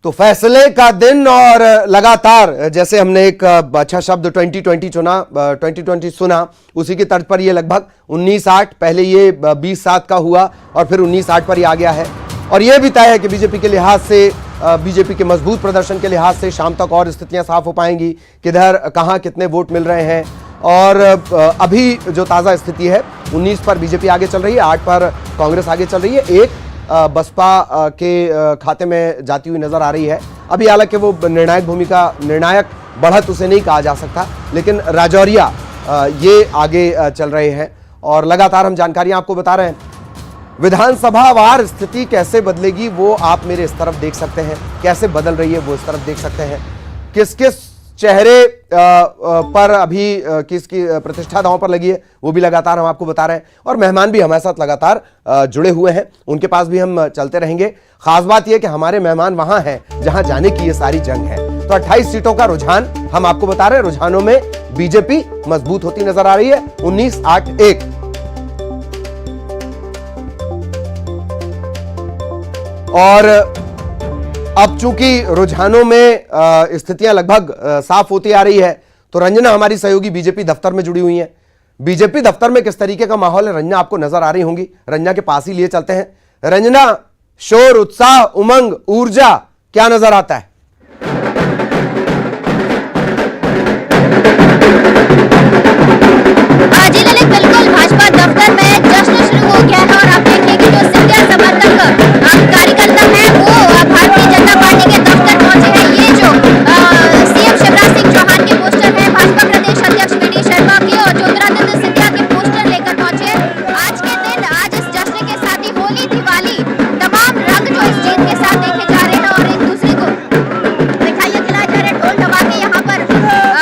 तो फैसले का दिन और लगातार जैसे हमने एक अच्छा शब्द 2020 चुना, 2020 सुना, उसी की तर्ज पर ये लगभग 19-8 पहले ये 20-7 का हुआ और फिर 19-8 पर ही आ गया है। और ये भी तय है कि बीजेपी के लिहाज से, बीजेपी के मजबूत प्रदर्शन के लिहाज से शाम तक और स्थितियां साफ हो पाएंगी, किधर कहां कितने वोट मिल रहे हैं। और अभी जो ताज़ा स्थिति है 19 पर बीजेपी आगे चल रही है, 8 पर कांग्रेस आगे चल रही है, 1 बसपा के खाते में जाती हुई नजर आ रही है। अभी हालांकि वो निर्णायक भूमिका, निर्णायक बढ़त उसे नहीं कहा जा सकता, लेकिन राजौरिया ये आगे चल रहे हैं और लगातार हम जानकारियां आपको बता रहे हैं। विधानसभा वार स्थिति कैसे बदलेगी वो आप मेरे इस तरफ देख सकते हैं, कैसे बदल रही है वो इस तरफ देख सकते हैं। किस किस चेहरे पर अभी किसकी प्रतिष्ठा दांव पर लगी है वो भी लगातार हम आपको बता रहे हैं। और मेहमान भी हमारे साथ लगातार जुड़े हुए हैं, उनके पास भी हम चलते रहेंगे। खास बात यह कि हमारे मेहमान वहां हैं जहां जाने की ये सारी जंग है। तो 28 सीटों का रुझान हम आपको बता रहे हैं। रुझानों में बीजेपी मजबूत होती नजर आ रही है, 19-8-1। और अब चूंकि रुझानों में स्थितियां लगभग साफ होती आ रही है, तो रंजना हमारी सहयोगी बीजेपी दफ्तर में जुड़ी हुई हैं। बीजेपी दफ्तर में किस तरीके का माहौल है रंजना आपको नजर आ रही होंगी, रंजना के पास ही लिए चलते हैं। रंजना, शोर, उत्साह, उमंग, ऊर्जा क्या नजर आता है? जी ललित, बिल्कुल भाजपा दफ्तर में जश्न शुरू हो गया है और आप देखिए कि जो सिंधिया समर्थक कार्यकर्ता है वो भारतीय जनता पार्टी के दफ्तर पहुंचे हैं। ये जो सीएम शिवराज सिंह चौहान के पोस्टर है, भाजपा प्रदेश अध्यक्ष वी.डी. शर्मा के और ज्योतिरादित्य सिंधिया के पोस्टर लेकर पहुंचे हैं। आज के दिन, आज इस जश्न के साथ ही होली, दिवाली, तमाम रंग जो इस जीत के साथ देखे जा रहे हैं और एक दूसरे को मिठाइयां खिलाए जा रहे हैं, ढोल ढमाके यहाँ पर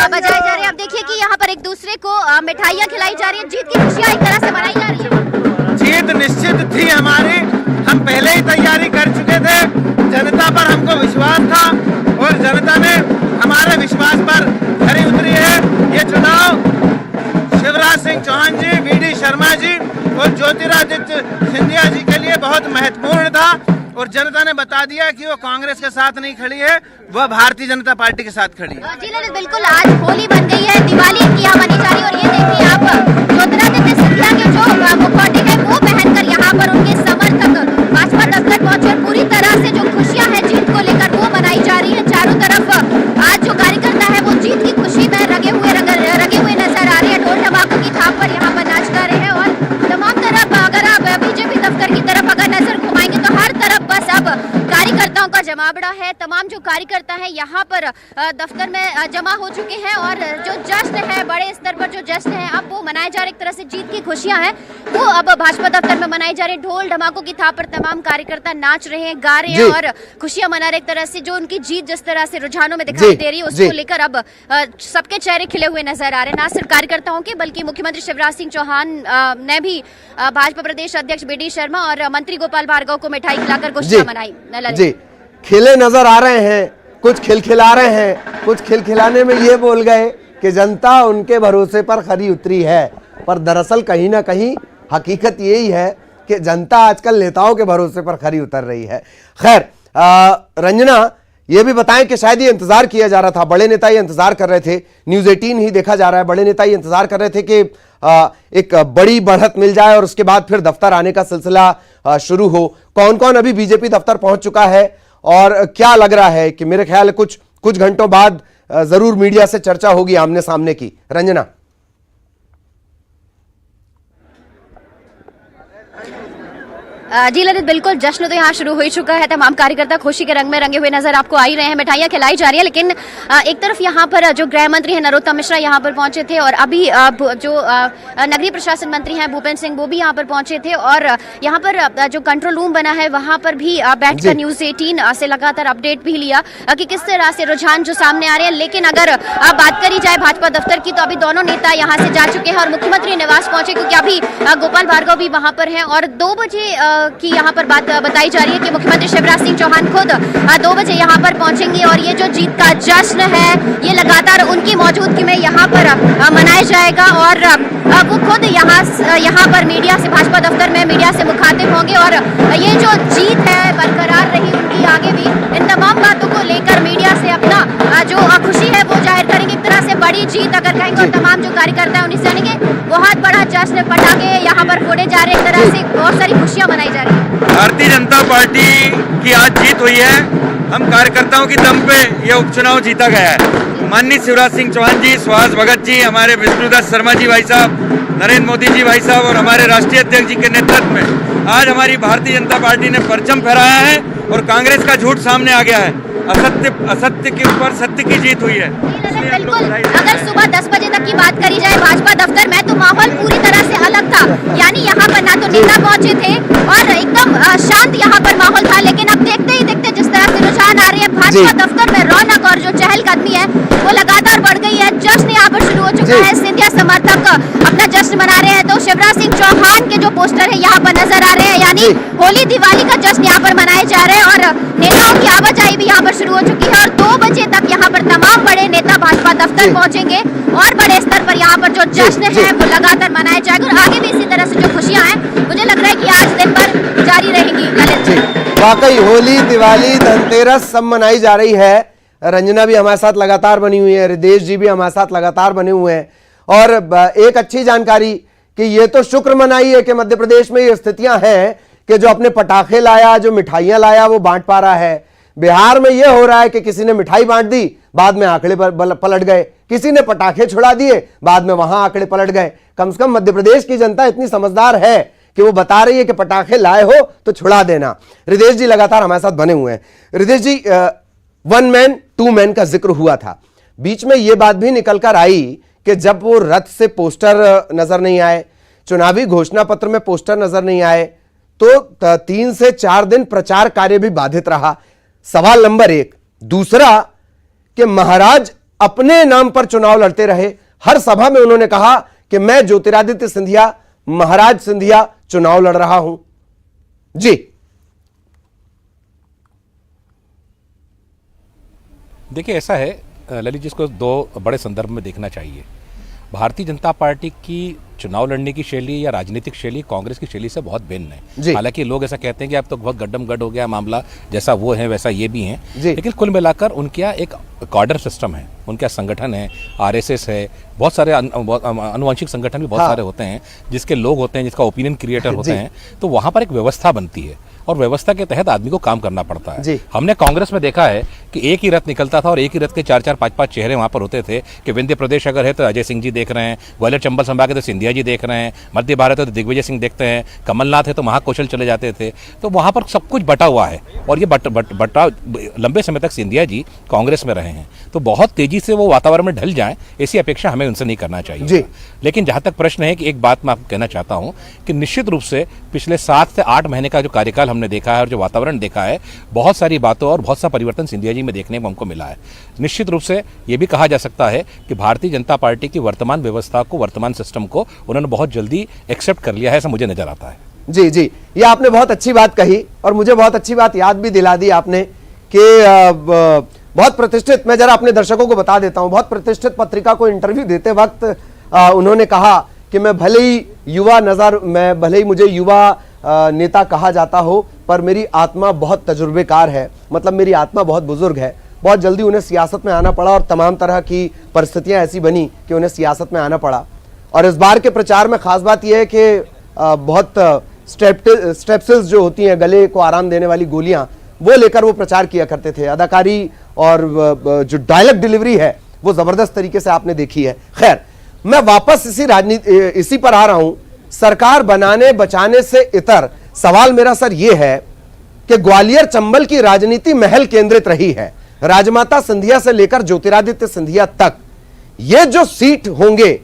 बजाए जा रहे हैं। आप देखिए कि यहाँ पर एक दूसरे को मिठाइयां खिलाई जा रही है, जीत की खुशियां एक तरह से मनाई जा रही है। जीत निश्चित थी हमारी, हम पहले ही तैयारी कर चुके थे। जनता पर हमको विश्वास था और जनता ने हमारे विश्वास पर खरी उतरी है। ये चुनाव शिवराज सिंह चौहान जी, वी.डी. शर्मा जी और ज्योतिरादित्य सिंधिया जी के लिए बहुत महत्वपूर्ण था और जनता ने बता दिया कि वो कांग्रेस के साथ नहीं खड़ी है, वह भारतीय जनता पार्टी के साथ खड़ी है। जी ललित, बिल्कुल आज होली बन गई है, दिवाली की यहाँ मनी जा रही है और ये देखिए आप ज्योतिरादित्य सिंधिया के जो मुखौटे है वो पहनकर यहाँ पर उनके समर्थक भाजपा दफ्तर पहुंचे। पूरी तरह से जो खुशियां हैं जीत को लेकर वो मनाई जा रही है। चारों तरफ आज जो कार्यकर्ता है वो जीत की खुशी में रगे हुए नजर आ रहे हैं। ढोल ढमाकों की थाप पर यहाँ पर नाच गा रहे हैं और तमाम तरफ अगर आप बीजेपी दफ्तर की तरफ अगर नजर घुमाएंगे तो हर तरफ बस अब कार्यकर्ताओं का जमावड़ा है। तमाम जो कार्यकर्ता है यहाँ पर दफ्तर में जमा हो चुके हैं और जो जश्न है, बड़े स्तर पर जो जश्न है अब वो मनाए जा रहे, एक तरह से जीत की खुशियां हैं वो अब भाजपा दफ्तर में मनाई जा रही। ढोल ढमाकों की थाप पर तमाम कार्यकर्ता नाच रहे हैं, गा रहे हैं और खुशियां मना रहे। एक तरह से जो उनकी जीत जिस तरह से रुझानों में दिखाई दे रही है उसको लेकर अब सबके चेहरे खिले हुए नजर आ रहे हैं, ना सिर्फ कार्यकर्ताओं के बल्कि मुख्यमंत्री शिवराज सिंह चौहान ने भी भाजपा प्रदेश अध्यक्ष वी.डी. शर्मा और मंत्री गोपाल भार्गव को मिठाई खिलाकर खुशियां मनाई। जी, खिले नजर आ रहे हैं, कुछ खिलखिला रहे हैं, कुछ खिलखिलाने में ये बोल गए कि जनता उनके भरोसे पर खरी उतरी है, पर दरअसल कहीं ना कहीं हकीकत यही है कि जनता आजकल नेताओं के भरोसे पर खरी उतर रही है। खैर रंजना, ये भी बताएं कि शायद ये इंतजार किया जा रहा था, बड़े नेता ये इंतजार कर रहे थे, न्यूज़ 18 ही देखा जा रहा है, बड़े नेता ये इंतजार कर रहे थे कि एक बड़ी बढ़त मिल जाए और उसके बाद फिर दफ्तर आने का सिलसिला शुरू हो। कौन कौन अभी बीजेपी दफ्तर पहुंच चुका है और क्या लग रहा है कि मेरे ख्याल कुछ घंटों बाद जरूर मीडिया से चर्चा होगी आमने सामने की। रंजना। जी ललित, बिल्कुल जश्न तो यहाँ शुरू हो ही चुका है। तमाम कार्यकर्ता खुशी के रंग में रंगे हुए नजर आपको आ ही रहे हैं, मिठाइयां खिलाई जा रही है। लेकिन एक तरफ यहाँ पर जो गृह मंत्री हैं नरोत्तम मिश्रा यहाँ पर पहुंचे थे और अभी जो नगरीय प्रशासन मंत्री हैं भूपेंद्र सिंह वो भी यहाँ पर पहुंचे थे और यहाँ पर जो कंट्रोल रूम बना है वहां पर भी बैठकर न्यूज़ 18 से लगातार अपडेट भी लिया कि किस तरह से रुझान जो सामने आ रहे हैं। लेकिन अगर बात करी जाए भाजपा दफ्तर की तो अभी दोनों नेता यहाँ से जा चुके हैं और मुख्यमंत्री निवास पहुंचे, क्योंकि अभी गोपाल भार्गव भी वहां पर हैं और 2 बजे की यहाँ पर बात बताई जा रही है कि मुख्यमंत्री शिवराज सिंह चौहान खुद 2 बजे यहाँ पर पहुंचेंगे और ये जो जीत का जश्न है ये लगातार उनकी मौजूदगी में यहाँ पर मनाया जाएगा और वो खुद यहाँ पर मीडिया से, भाजपा दफ्तर में मीडिया से मुखातिब होंगे और ये जो जीत है बरकरार रही उनकी आगे भी, इन तमाम बातों को दिखाएंगे और तमाम जो कार्यकर्ता है उन्हें जानेंगे। बहुत बड़ा जश्न, पटाखे यहाँ पर फोड़े जा रहे हैं, एक तरह से बहुत सारी खुशियां मनाई जा रही है। भारतीय जनता पार्टी की आज जीत हुई है। हम कार्यकर्ताओं की दम पे ये उपचुनाव जीता गया है। माननीय शिवराज सिंह चौहान जी, सुहास भगत जी, हमारे विष्णुदास शर्मा जी भाई साहब, नरेंद्र मोदी जी भाई साहब और हमारे राष्ट्रीय अध्यक्ष जी के नेतृत्व में आज हमारी भारतीय जनता पार्टी ने परचम फहराया है और कांग्रेस का झूठ सामने आ गया है। असत्य के ऊपर सत्य की जीत हुई है। बिल्कुल, अगर सुबह 10 बजे तक की बात करी जाए भाजपा दफ्तर में तो माहौल पूरी तरह से अलग था। यानी यहाँ पर ना तो नेता पहुंचे थे और एकदम शांत यहाँ पर माहौल था, लेकिन अब देखते ही देखते जिस तरह से रुझान आ रही है भाजपा दफ्तर में, रौनक और जो चहलकदमी है वो लगातार बढ़ गई है। जश्न यहाँ पर शुरू हो चुका है, सिंधिया समर्थक अपना जश्न मना रहे हैं। तो शिवराज सिंह चौहान के जो पोस्टर है यहाँ पर नजर आ रहे हैं, यानी होली दिवाली का जश्न यहाँ पर मनाए जा रहे हैं और नेताओं की आवाजाही भी यहाँ पर शुरू हो चुकी है और 2 बजे तक यहाँ पर तमाम बड़े नेता भाजपा दफ्तर पहुंचेंगे और बड़े स्तर पर यहाँ पर जो जश्न है वो लगातार मनाया जाएगा और आगे भी इसी तरह से जो खुशियां हैं मुझे लग रहा है कि आज दिन भर जारी रहेंगी। ललित, वाकई होली, दिवाली, धनतेरस सब मनाई जा रही है। रंजना भी हमारे साथ लगातार बनी हुई है, रिदेश जी भी हमारे साथ लगातार बने हुए हैं और एक अच्छी जानकारी कि ये तो शुक्र मनाई है कि मध्य प्रदेश में ये स्थितियां हैं कि जो अपने पटाखे लाया, जो मिठाइयां लाया वो बांट पा रहा है। बिहार में यह हो रहा है कि किसी ने मिठाई बांट दी, बाद में आंकड़े पलट गए, किसी ने पटाखे छुड़ा दिए, बाद में वहां आंकड़े पलट गए। कम से कम मध्य प्रदेश की जनता इतनी समझदार है कि वो बता रही है कि पटाखे लाए हो तो छुड़ा देना। रिदेश जी लगातार हमारे साथ बने हुए हैं। रिदेश जी, 1 मैन 2 मैन का जिक्र हुआ था, बीच में यह बात भी निकल कर आई कि जब वो रथ से पोस्टर नजर नहीं आए, चुनावी घोषणा पत्र में पोस्टर नजर नहीं आए, तो 3 से 4 दिन प्रचार कार्य भी बाधित रहा। सवाल नंबर 1। दूसरा कि महाराज अपने नाम पर चुनाव लड़ते रहे, हर सभा में उन्होंने कहा कि मैं ज्योतिरादित्य सिंधिया, महाराज सिंधिया चुनाव लड़ रहा हूं। जी देखिए, ऐसा है ललित जी, इसको 2 बड़े संदर्भ में देखना चाहिए। भारतीय जनता पार्टी की चुनाव लड़ने की शैली या राजनीतिक शैली कांग्रेस की शैली से बहुत भिन्न है। हालांकि लोग ऐसा कहते हैं कि अब तो बहुत गड्ढम-गड्ढ हो गया मामला, जैसा वो है वैसा ये भी है, लेकिन कुल मिलाकर उनके यहाँ एक कॉर्डर सिस्टम है, उनके यहाँ संगठन है, आरएसएस है, बहुत सारे अनुवांशिक संगठन भी बहुत सारे होते हैं जिसके लोग होते हैं, जिसका ओपिनियन क्रिएटर होते हैं, तो वहाँ पर एक व्यवस्था बनती है और व्यवस्था के तहत आदमी को काम करना पड़ता है। हमने कांग्रेस में देखा है कि एक ही रथ निकलता था और एक ही रथ के 4-4, 5-5 चेहरे वहां पर होते थे कि विंध्य प्रदेश अगर है तो अजय सिंह जी देख रहे हैं, ग्वालियर चंबल संभाग है तो सिंधिया जी देख रहे हैं, मध्य भारत है तो दिग्विजय सिंह देखते हैं, कमलनाथ है तो महाकौशल चले जाते थे। तो वहां पर सब कुछ बटा हुआ है और ये बटा लंबे समय तक सिंधिया जी कांग्रेस में रहे हैं, तो बहुत तेजी से वो वातावरण में ढल जाए ऐसी अपेक्षा हमें उनसे नहीं करना चाहिए। लेकिन जहां तक प्रश्न है कि एक बात मैं आपको कहना चाहता हूं कि निश्चित रूप से पिछले 7 से 8 महीने का जो कार्यकाल हमने देखा है और जो वातावरण देखा है, बहुत सारी बातों और बहुत सा परिवर्तन सिंधिया जी में देखने को हमको मिला है। निश्चित रूप से ये भी कहा जा सकता है कि भारतीय जनता पार्टी की वर्तमान व्यवस्था को, वर्तमान सिस्टम को उन्होंने बहुत जल्दी एक्सेप्ट कर लिया है, ऐसा मुझे नजर आता है। जी जी, ये आपने बहुत अच्छी बात कही और मुझे बहुत अच्छी बात याद भी दिला दी आपने कि बहुत प्रतिष्ठित, मैं जरा अपने दर्शकों को बता देता हूं, बहुत प्रतिष्ठित पत्रिका को इंटरव्यू देते वक्त उन्होंने कहा कि मैं भले ही मुझे युवा नेता कहा जाता हो, पर मेरी आत्मा बहुत तजुर्बेकार है, मतलब मेरी आत्मा बहुत बुजुर्ग है। बहुत जल्दी उन्हें सियासत में आना पड़ा और तमाम तरह की परिस्थितियां ऐसी बनी कि उन्हें सियासत में आना पड़ा। और इस बार के प्रचार में खास बात यह है कि बहुत स्ट्रेप्सिल्स जो होती हैं, गले को आराम देने वाली गोलियां, वो लेकर वो प्रचार किया करते थे। अदाकारी और जो डायलॉग डिलीवरी है वो जबरदस्त तरीके से आपने देखी है। खैर, मैं वापस इसी पर आ रहा हूं। सरकार बनाने बचाने से इतर सवाल मेरा सर ये है कि ग्वालियर चंबल की राजनीति महल केंद्रित रही है। राजमाता सिंधिया से लेकर ज्योतिरादित्य सिंधिया तक ये जो सीट होंगे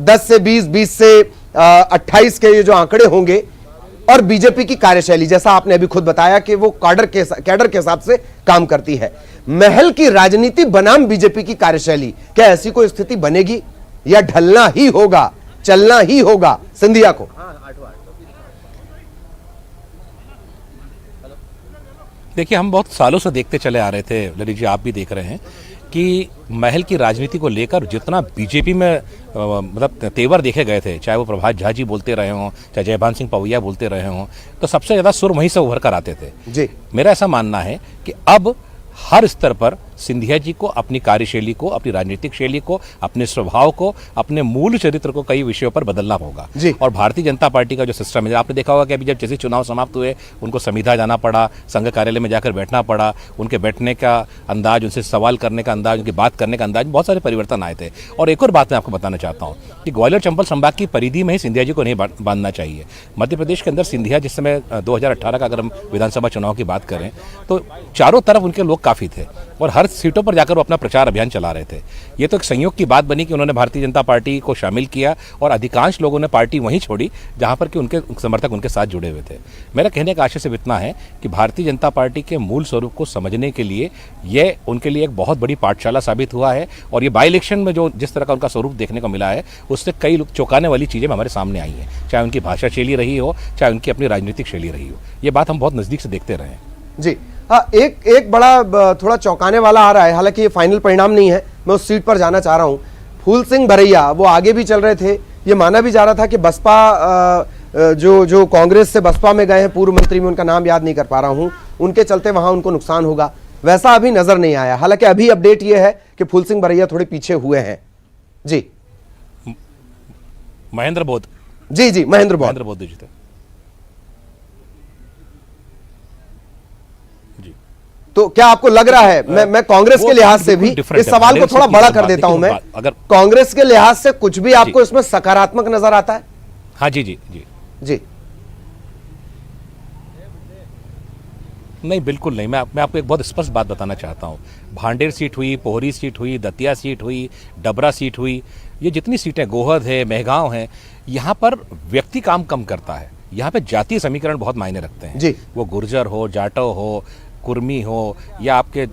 10 से 20 से 28 के ये जो आंकड़े होंगे, और बीजेपी की कार्यशैली जैसा आपने अभी खुद बताया कि वो कैडर के हिसाब से काम करती है। महल की राजनीति बनाम बीजेपी की कार्यशैली, क्या ऐसी कोई स्थिति बनेगी या ढलना ही होगा, चलना ही होगा सिंधिया को? देखिए, हम बहुत सालों से देखते चले आ रहे थे, ललित जी आप भी देख रहे हैं कि महल की राजनीति को लेकर जितना बीजेपी में मतलब तेवर देखे गए थे, चाहे वो प्रभात झा जी बोलते रहे हों, चाहे जयभान सिंह पवैया बोलते रहे हों, तो सबसे ज़्यादा सुर वहीं से उभर कर आते थे। जी, मेरा ऐसा मानना है कि अब हर स्तर पर सिंधिया जी को अपनी कार्यशैली को, अपनी राजनीतिक शैली को, अपने स्वभाव को, अपने मूल चरित्र को कई विषयों पर बदलना होगा। और भारतीय जनता पार्टी का जो सिस्टम है, आपने देखा होगा कि अभी जब जैसे चुनाव समाप्त हुए उनको संविदा जाना पड़ा, संघ कार्यालय में जाकर बैठना पड़ा, उनके बैठने का अंदाज, उनसे सवाल करने का अंदाज, उनकी बात करने का अंदाज, बहुत सारे परिवर्तन आए थे। और एक और बात मैं आपको बताना चाहता हूँ कि ग्वालियर चंबल संभाग की परिधि में ही सिंधिया जी को नहीं बांधना चाहिए। मध्य प्रदेश के अंदर सिंधिया जिस समय 2018 का अगर हम विधानसभा चुनाव की बात करें तो चारों तरफ उनके लोग काफ़ी थे और हर सीटों पर जाकर वो अपना प्रचार अभियान चला रहे थे। ये तो एक संयोग की बात बनी कि उन्होंने भारतीय जनता पार्टी को शामिल किया और अधिकांश लोगों ने पार्टी वहीं छोड़ी जहां पर कि उनके समर्थक उनके साथ जुड़े हुए थे। मेरा कहने का आशय सिर्फ इतना है कि भारतीय जनता पार्टी के मूल स्वरूप को समझने के लिए ये उनके लिए एक बहुत बड़ी पाठशाला साबित हुआ है और ये बाई इलेक्शन में जो जिस तरह का उनका स्वरूप देखने को मिला है उससे कई चौंकाने वाली चीज़ें हमारे सामने आई हैं, चाहे उनकी भाषा शैली रही हो, चाहे उनकी अपनी राजनीतिक शैली रही हो। ये बात हम बहुत नज़दीक से देखते रहे हैं। जी हाँ, एक बड़ा थोड़ा चौंकाने वाला आ रहा है, हालांकि ये फाइनल परिणाम नहीं है, मैं उस सीट पर जाना चाह रहा हूं। फूल सिंह भरैया वो आगे भी चल रहे थे, ये माना भी जा रहा था कि बसपा जो कांग्रेस से बसपा में गए हैं, पूर्व मंत्री में उनका नाम याद नहीं कर पा रहा हूं, उनके चलते वहां उनको नुकसान होगा, वैसा अभी नजर नहीं आया। हालांकि अभी अपडेट ये है कि फूल सिंह भरैया थोड़े पीछे हुए हैं। जी महेंद्र बोध, जी महेंद्र बोध जी थे। तो क्या आपको लग रहा है, मैं कांग्रेस के लिहाज से भी इस सवाल को थोड़ा बड़ा कर देता हूं, मैं अगर कांग्रेस के लिहाज से कुछ भी आपको इसमें सकारात्मक नजर आता है? हाँ जी। नहीं, बिल्कुल नहीं। मैं आपको एक बहुत स्पष्ट बात बताना चाहता हूँ। भांडेर सीट हुई, पोहरी सीट हुई, दतिया सीट हुई, डबरा सीट हुई, ये जितनी सीटें, गोहद है, मेहगांव है, यहाँ पर व्यक्ति काम कम करता है। यहाँ पे जातीय समीकरण बहुत मायने रखते हैं जी। वो गुर्जर हो, जाटव हो, कुर्मी हो, या आपके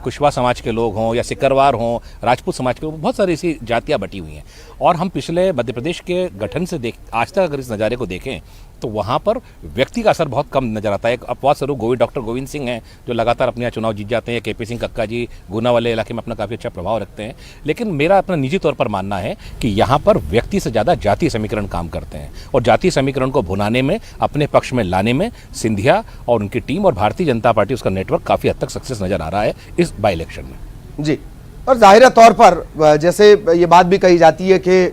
कुशवा समाज के लोग हों, या सिकरवार हों, राजपूत समाज के लोग, बहुत सारी ऐसी जातियाँ बटी हुई हैं। और हम पिछले मध्य प्रदेश के गठन से आज तक अगर इस नज़ारे को देखें तो वहाँ पर व्यक्ति का असर बहुत कम नजर आता है। एक अपवाद स्वरूप डॉक्टर गोविंद सिंह हैं जो लगातार अपने यहाँ चुनाव जीत जाते हैं। केपी सिंह कक्का जी गुना वाले इलाके में अपना काफ़ी अच्छा प्रभाव रखते हैं। लेकिन मेरा अपना निजी तौर पर मानना है कि यहाँ पर व्यक्ति से ज़्यादा जातीय समीकरण काम करते हैं और जातीय समीकरण को भुनाने में, अपने पक्ष में लाने में सिंधिया और उनकी टीम और भारतीय जनता पार्टी, उसका नेटवर्क काफ़ी हद तक सक्सेस नजर आ रहा है इस बाई इलेक्शन में। जी, और जाहिर तौर पर जैसे ये बात भी कही जाती है कि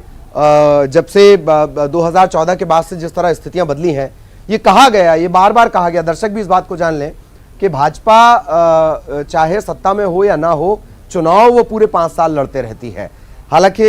जब से 2014 के बाद से जिस तरह स्थितियां बदली हैं, ये कहा गया, ये बार बार कहा गया, दर्शक भी इस बात को जान लें कि भाजपा चाहे सत्ता में हो या ना हो, चुनाव वो पूरे 5 साल लड़ते रहती है। हालांकि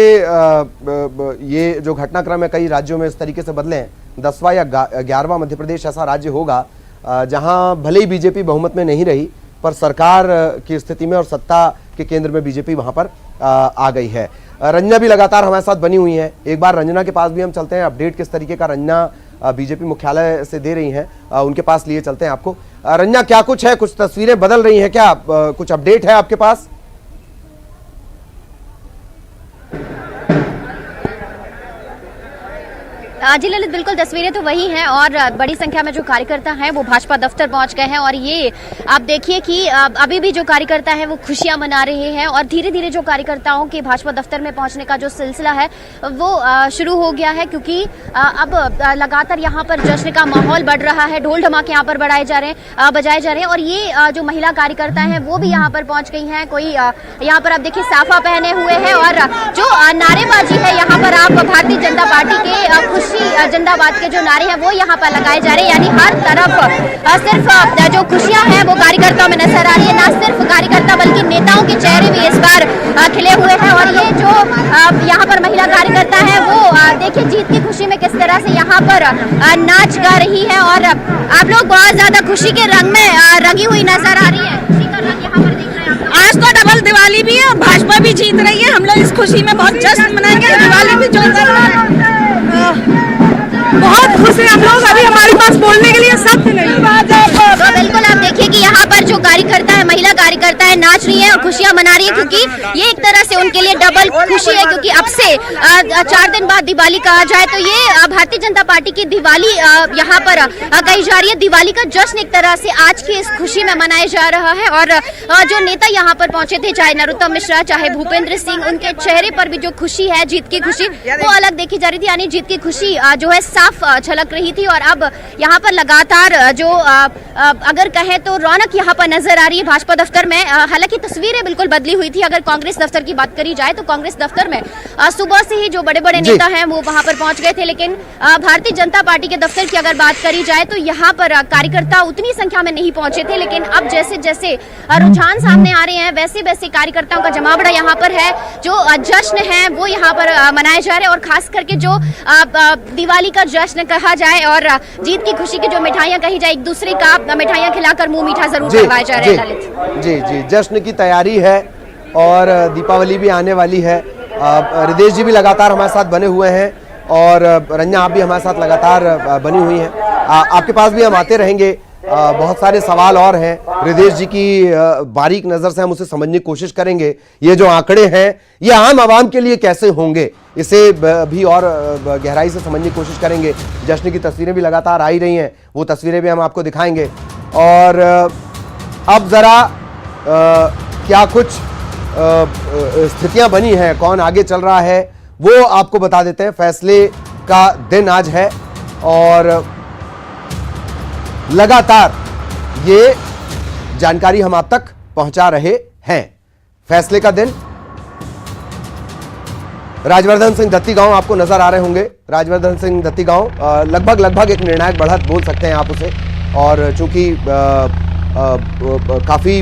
ये जो घटनाक्रम है कई राज्यों में इस तरीके से बदले हैं, 10वां या 11वां मध्य प्रदेश ऐसा राज्य होगा जहां भले ही बीजेपी बहुमत में नहीं रही, पर सरकार की स्थिति में और सत्ता के केंद्र में बीजेपी वहां पर आ गई है। रंजना भी लगातार हमारे साथ बनी हुई हैं। एक बार रंजना के पास भी हम चलते हैं, अपडेट किस तरीके का रंजना बीजेपी मुख्यालय से दे रही हैं, उनके पास लिए चलते हैं आपको। रंजना, क्या कुछ है, कुछ तस्वीरें बदल रही हैं क्या, कुछ अपडेट है आपके पास? जी ललित, बिल्कुल तस्वीरें तो वही हैं और बड़ी संख्या में जो कार्यकर्ता हैं वो भाजपा दफ्तर पहुंच गए हैं और ये आप देखिए कि अभी भी जो कार्यकर्ता हैं वो खुशियां मना रहे हैं और धीरे धीरे जो कार्यकर्ताओं के भाजपा दफ्तर में पहुंचने का जो सिलसिला है वो शुरू हो गया है, क्योंकि अब लगातार यहाँ पर जश्न का माहौल बढ़ रहा है, ढोल ढमाके यहाँ पर बजाए जा रहे हैं और ये जो महिला कार्यकर्ता हैं वो भी यहाँ पर पहुंच गई हैं। कोई यहाँ पर आप देखिए साफा पहने हुए हैं और जो नारेबाजी है यहाँ पर आप भारतीय जनता पार्टी के खुशी जिंदाबाद के जो नारे हैं वो यहाँ पर लगाए जा रहे हैं। यानी हर तरफ सिर्फ जो खुशियां हैं वो कार्यकर्ताओं में नजर आ रही है। ना सिर्फ कार्यकर्ता बल्कि नेताओं के चेहरे भी इस बार खिले हुए हैं और ये जो यहाँ पर महिला कार्यकर्ता है वो देखिए जीत की खुशी में किस तरह से यहाँ पर नाच गा रही है और आप लोग बहुत ज्यादा खुशी के रंग में रंगी हुई नजर आ रही है। खुशी का रंग यहाँ पर दिख रहा है। आज तो डबल दिवाली भी है और भाजपा भी जीत रही है। हम लोग इस खुशी में बहुत जश्न मनाएंगे। दिवाली भी जो बहुत खुश हैं हम लोग। अभी हमारे पास बोलने के लिए शब्द नहीं। तो बिल्कुल आप देखिए कि यहाँ पर जो कार्यकर्ता है, महिला कार्यकर्ता है, नाच रही है और खुशियां मना रही है, क्योंकि ये एक तरह से उनके लिए डबल खुशी है, क्योंकि अब से 4 दिन बाद दिवाली कहा जाए तो ये भारतीय जनता पार्टी की दिवाली यहाँ पर कही जा रही है। दिवाली का जश्न एक तरह से आज की इस खुशी में मनाया जा रहा है और जो नेता यहाँ पर पहुंचे थे, चाहे नरोत्तम मिश्रा, चाहे भूपेंद्र सिंह, उनके चेहरे पर भी जो खुशी है, जीत की खुशी, वो अलग देखी जा रही थी। यानी जीत की खुशी जो है साफ झलक रही थी और अब यहाँ पर लगातार जो अगर कहें तो रौनक यहाँ पर नजर आ रही है भाजपा दफ्तर में। हालांकि हालांकि तस्वीरें बिल्कुल बदली हुई थी। अगर कांग्रेस दफ्तर की बात करी जाए तो कांग्रेस दफ्तर में सुबह से ही जो बड़े बड़े नेता हैं वो वहां पर पहुंच गए थे, लेकिन भारतीय जनता पार्टी के दफ्तर की अगर बात करी जाए तो यहाँ पर कार्यकर्ता उतनी संख्या में नहीं पहुंचे थे। लेकिन अब जैसे जैसे रुझान सामने आ रहे हैं वैसे वैसे कार्यकर्ताओं का जमावड़ा यहाँ पर है। जो जश्न है वो यहाँ पर मनाए जा रहे हैं, और खास करके जो दिवाली का जश्न कहा जाए और जीत की खुशी की जो मिठाइयां कही जाए, एक दूसरे का मिठाइयां खिलाकर मुंह मीठा जरूर करवाया जा रहा है। ललित जी जी, जश्न की तैयारी है और दीपावली भी आने वाली है। रिदेश जी भी लगातार हमारे साथ बने हुए हैं और रंजना आप भी हमारे साथ लगातार बनी हुई हैं। आपके पास भी हम आते रहेंगे, बहुत सारे सवाल और हैं। रिदेश जी की बारीक नजर से हम उसे समझने की कोशिश करेंगे। ये जो आंकड़े हैं ये आम आवाम के लिए कैसे होंगे, इसे भी और गहराई से समझने की कोशिश करेंगे। जश्न की तस्वीरें भी लगातार आ ही रही हैं, वो तस्वीरें भी हम आपको दिखाएंगे। और अब जरा क्या कुछ स्थितियां बनी हैं, कौन आगे चल रहा है वो आपको बता देते हैं। फैसले का दिन आज है और लगातार ये जानकारी हम आप तक पहुंचा रहे हैं। फैसले का दिन, राजवर्धन सिंह दत्ती गांव आपको नजर आ रहे होंगे। राजवर्धन सिंह दत्ती गांव लगभग एक निर्णायक बढ़त बोल सकते हैं आप उसे, और चूंकि काफी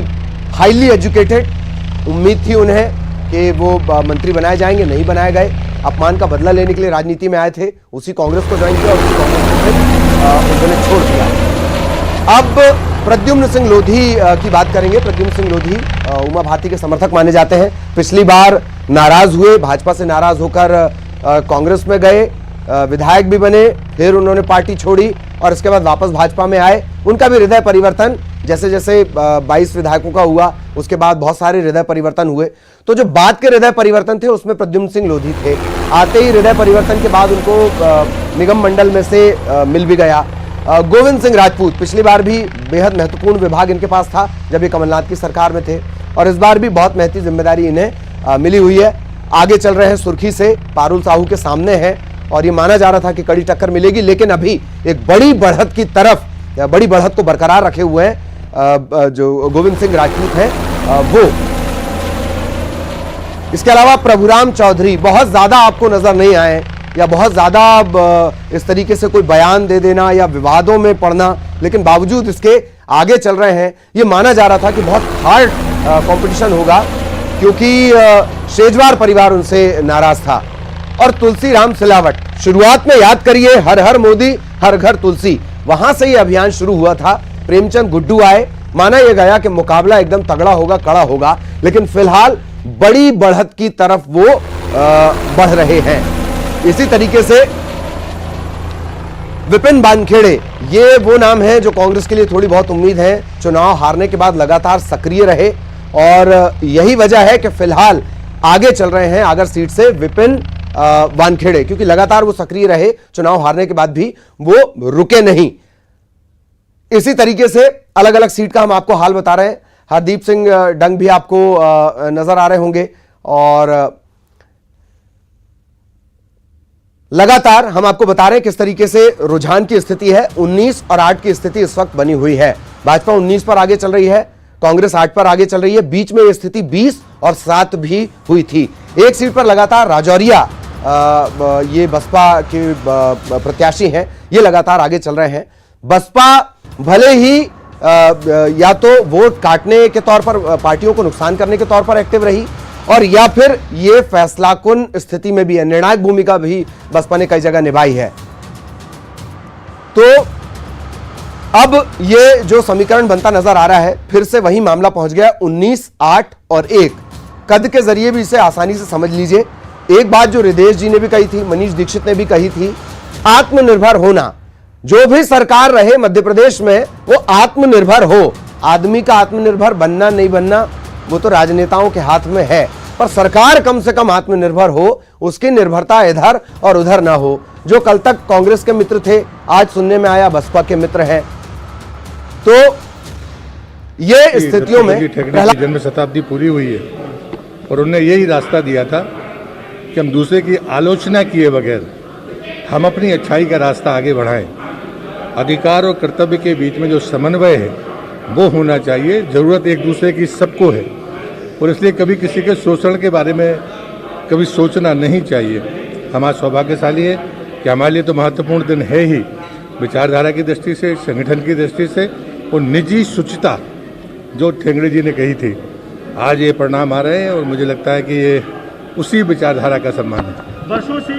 हाईली एजुकेटेड, उम्मीद थी उन्हें कि वो मंत्री बनाए जाएंगे, नहीं बनाए गए। अपमान का बदला लेने के लिए राजनीति में आए थे, उसी कांग्रेस को ज्वाइन किया और उसी कांग्रेस को उन्होंने छोड़ दिया। अब प्रद्युम्न सिंह लोधी की बात करेंगे। प्रद्युम्न सिंह लोधी उमा भारती के समर्थक माने जाते हैं। पिछली बार नाराज हुए, भाजपा से नाराज होकर कांग्रेस में गए, विधायक भी बने, फिर उन्होंने पार्टी छोड़ी और इसके बाद वापस भाजपा में आए। उनका भी हृदय परिवर्तन जैसे जैसे 22 विधायकों का हुआ, उसके बाद बहुत सारे हृदय परिवर्तन हुए। तो जो बात के हृदय परिवर्तन थे उसमें प्रद्युम्न सिंह लोधी थे। आते ही हृदय परिवर्तन के बाद उनको निगम मंडल में से मिल भी गया। गोविंद सिंह राजपूत, पिछली बार भी बेहद महत्वपूर्ण विभाग इनके पास था जब ये कमलनाथ की सरकार में थे, और इस बार भी बहुत महती जिम्मेदारी इन्हें मिली हुई है। आगे चल रहे हैं सुर्खी से, पारुल साहू के सामने हैं और ये माना जा रहा था कि कड़ी टक्कर मिलेगी, लेकिन अभी एक बड़ी बढ़त की तरफ, बड़ी बढ़त को बरकरार रखे हुए हैं जो गोविंद सिंह राजपूत हैं वो। इसके अलावा प्रभुराम चौधरी बहुत ज्यादा आपको नजर नहीं आए, या बहुत ज्यादा इस तरीके से कोई बयान दे देना या विवादों में पड़ना, लेकिन बावजूद इसके आगे चल रहे हैं। ये माना जा रहा था कि बहुत हार्ड कंपटीशन होगा, क्योंकि शेजवार परिवार उनसे नाराज था। और तुलसी राम सिलावट, शुरुआत में याद करिए हर हर मोदी हर घर तुलसी, वहां से ये अभियान शुरू हुआ था। प्रेमचंद गुड्डू आए, माना यह गया कि मुकाबला एकदम तगड़ा होगा, कड़ा होगा, लेकिन फिलहाल बड़ी बढ़त की तरफ वो बढ़ रहे हैं। इसी तरीके से विपिन वानखेड़े, ये वो नाम है जो कांग्रेस के लिए थोड़ी बहुत उम्मीद है। चुनाव हारने के बाद लगातार सक्रिय रहे और यही वजह है कि फिलहाल आगे चल रहे हैं आगर सीट से विपिन वानखेड़े, क्योंकि लगातार वो सक्रिय रहे, चुनाव हारने के बाद भी वो रुके नहीं। इसी तरीके से अलग अलग सीट का हम आपको हाल बता रहे हैं। हरदीप सिंह डंग भी आपको नजर आ रहे होंगे और लगातार हम आपको बता रहे हैं किस तरीके से रुझान की स्थिति है। 19 और 8 की स्थिति इस वक्त बनी हुई है। भाजपा 19 पर आगे चल रही है, कांग्रेस 8 पर आगे चल रही है। बीच में यह स्थिति 20 और 7 भी हुई थी। एक सीट पर लगातार राजौरिया, ये बसपा के प्रत्याशी हैं, ये लगातार आगे चल रहे हैं। बसपा भले ही या तो वोट काटने के तौर पर, पार्टियों को नुकसान करने के तौर पर एक्टिव रही, और या फिर ये फैसलाकुन स्थिति में भी है, निर्णायक भूमिका भी बसपा ने कई जगह निभाई है। तो अब ये जो समीकरण बनता नजर आ रहा है, फिर से वही मामला पहुंच गया 19, 8 और 1। कद के जरिए भी इसे आसानी से समझ लीजिए। एक बात जो रिदेश जी ने भी कही थी, मनीष दीक्षित ने भी कही थी, आत्मनिर्भर होना। जो भी सरकार रहे मध्य प्रदेश में वो आत्मनिर्भर हो। आदमी का आत्मनिर्भर बनना नहीं बनना वो तो राजनेताओं के हाथ में है, पर सरकार कम से कम आत्मनिर्भर हो, उसकी निर्भरता इधर और उधर ना हो। जो कल तक कांग्रेस के मित्र थे, आज सुनने में आया बसपा के मित्र हैं। तो ये स्थितियों में जन्म शताब्दी पूरी हुई है और उन्होंने यही रास्ता दिया था कि हम दूसरे की आलोचना किए बगैर हम अपनी अच्छाई का रास्ता आगे बढ़ाएं। अधिकार और कर्तव्य के बीच में जो समन्वय है वो होना चाहिए। जरूरत एक दूसरे की सबको है, और इसलिए कभी किसी के शोषण के बारे में कभी सोचना नहीं चाहिए। हमारा सौभाग्यशाली है कि हमारे लिए तो महत्वपूर्ण दिन है ही, विचारधारा की दृष्टि से, संगठन की दृष्टि से, और निजी शुचिता जो ठेंगड़े जी ने कही थी, आज ये परिणाम आ रहे हैं और मुझे लगता है कि ये उसी विचारधारा का सम्मान है। वर्षों से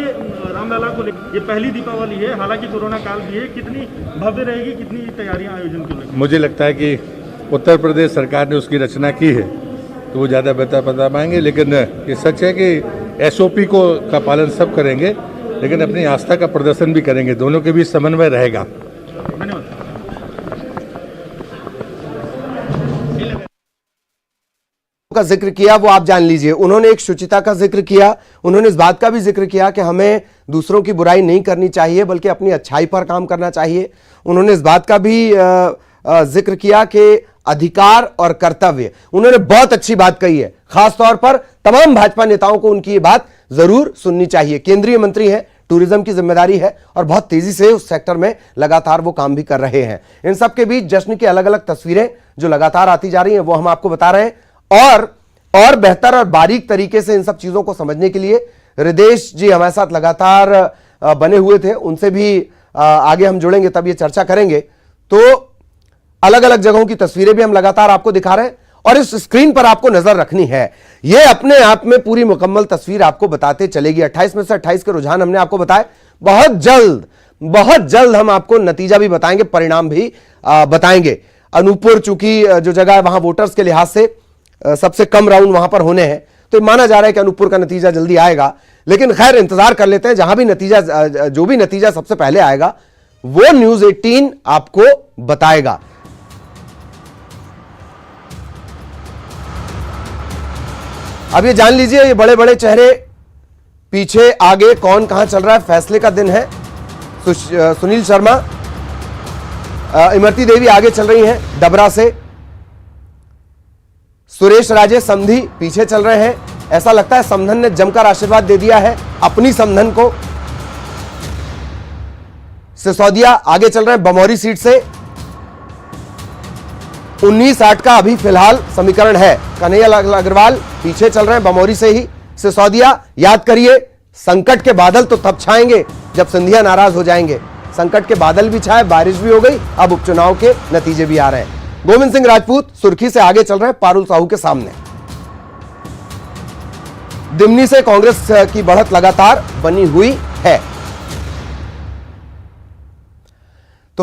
रामलला को लेकर ये पहली दीपावली है, हालांकि कोरोना काल भी है, कितनी भव्य रहेगी, कितनी तैयारियां आयोजन को लेकर? मुझे लगता है कि उत्तर प्रदेश सरकार ने उसकी रचना की है तो वो ज़्यादा बेहतर बता पाएंगे, लेकिन ये सच है कि SOP का पालन सब करेंगे, लेकिन अपनी आस्था का प्रदर्शन भी करेंगे, दोनों के बीच समन्वय रहेगा। धन्यवाद। का जिक्र किया वो आप जान लीजिए। उन्होंने एक शुचिता का जिक्र किया, उन्होंने इस बात का भी जिक्र किया कि हमें दूसरों की बुराई नहीं करनी चाहिए बल्कि अपनी अच्छाई पर काम करना चाहिए। उन्होंने इस बात का भी जिक्र किया कि अधिकार और कर्तव्य, उन्होंने बहुत अच्छी बात कही है। खासतौर पर तमाम भाजपा नेताओं को उनकी ये बात जरूर सुननी चाहिए। केंद्रीय मंत्री हैं, टूरिज्म की जिम्मेदारी है और बहुत तेजी से उस सेक्टर में लगातार वो काम भी कर रहे हैं। इन सबके बीच जश्न की अलग अलग तस्वीरें जो लगातार आती जा रही हैं वो हम आपको बता रहे हैं, और बेहतर और बारीक तरीके से इन सब चीजों को समझने के लिए हृदेश जी हमारे साथ लगातार बने हुए थे, उनसे भी आगे हम जुड़ेंगे, तब ये चर्चा करेंगे। तो अलग अलग जगहों की तस्वीरें भी हम लगातार आपको दिखा रहे हैं और इस स्क्रीन पर आपको नजर रखनी है। यह अपने आप में पूरी मुकम्मल तस्वीर आपको बताते चलेगी। 28 में से 28 के रुझान हमने आपको बताए। बहुत जल्द हम आपको नतीजा भी बताएंगे, परिणाम भी बताएंगे। अनूपपुर चूंकि जो जगह है वहां वोटर्स के लिहाज से सबसे कम राउंड वहां पर होने हैं, तो माना जा रहा है कि अनूपपुर का नतीजा जल्दी आएगा, लेकिन खैर इंतजार कर लेते हैं। जहां भी नतीजा, जो भी नतीजा सबसे पहले आएगा वो न्यूज 18 आपको बताएगा। अब ये जान लीजिए, ये बड़े बड़े चेहरे पीछे आगे कौन कहां चल रहा है। फैसले का दिन है। सुनील शर्मा, इमरती देवी आगे चल रही हैं डबरा से। सुरेश राजे समधी पीछे चल रहे हैं। ऐसा लगता है समधन ने जमकर आशीर्वाद दे दिया है अपनी समधन को। सिसोदिया आगे चल रहे हैं बमौरी सीट से। 19-8 का अभी फिलहाल समीकरण है। कन्हैया अग्रवाल पीछे चल रहे हैं बमौरी से ही। सिसोदिया, याद करिए, संकट के बादल तो तब छाएंगे जब सिंधिया नाराज हो जाएंगे। संकट के बादल भी छाए, बारिश भी हो गई, अब उपचुनाव के नतीजे भी आ रहे हैं। गोविंद सिंह राजपूत सुर्खी से आगे चल रहे हैं पारुल साहू के सामने। दिमनी से कांग्रेस की बढ़त लगातार बनी हुई है।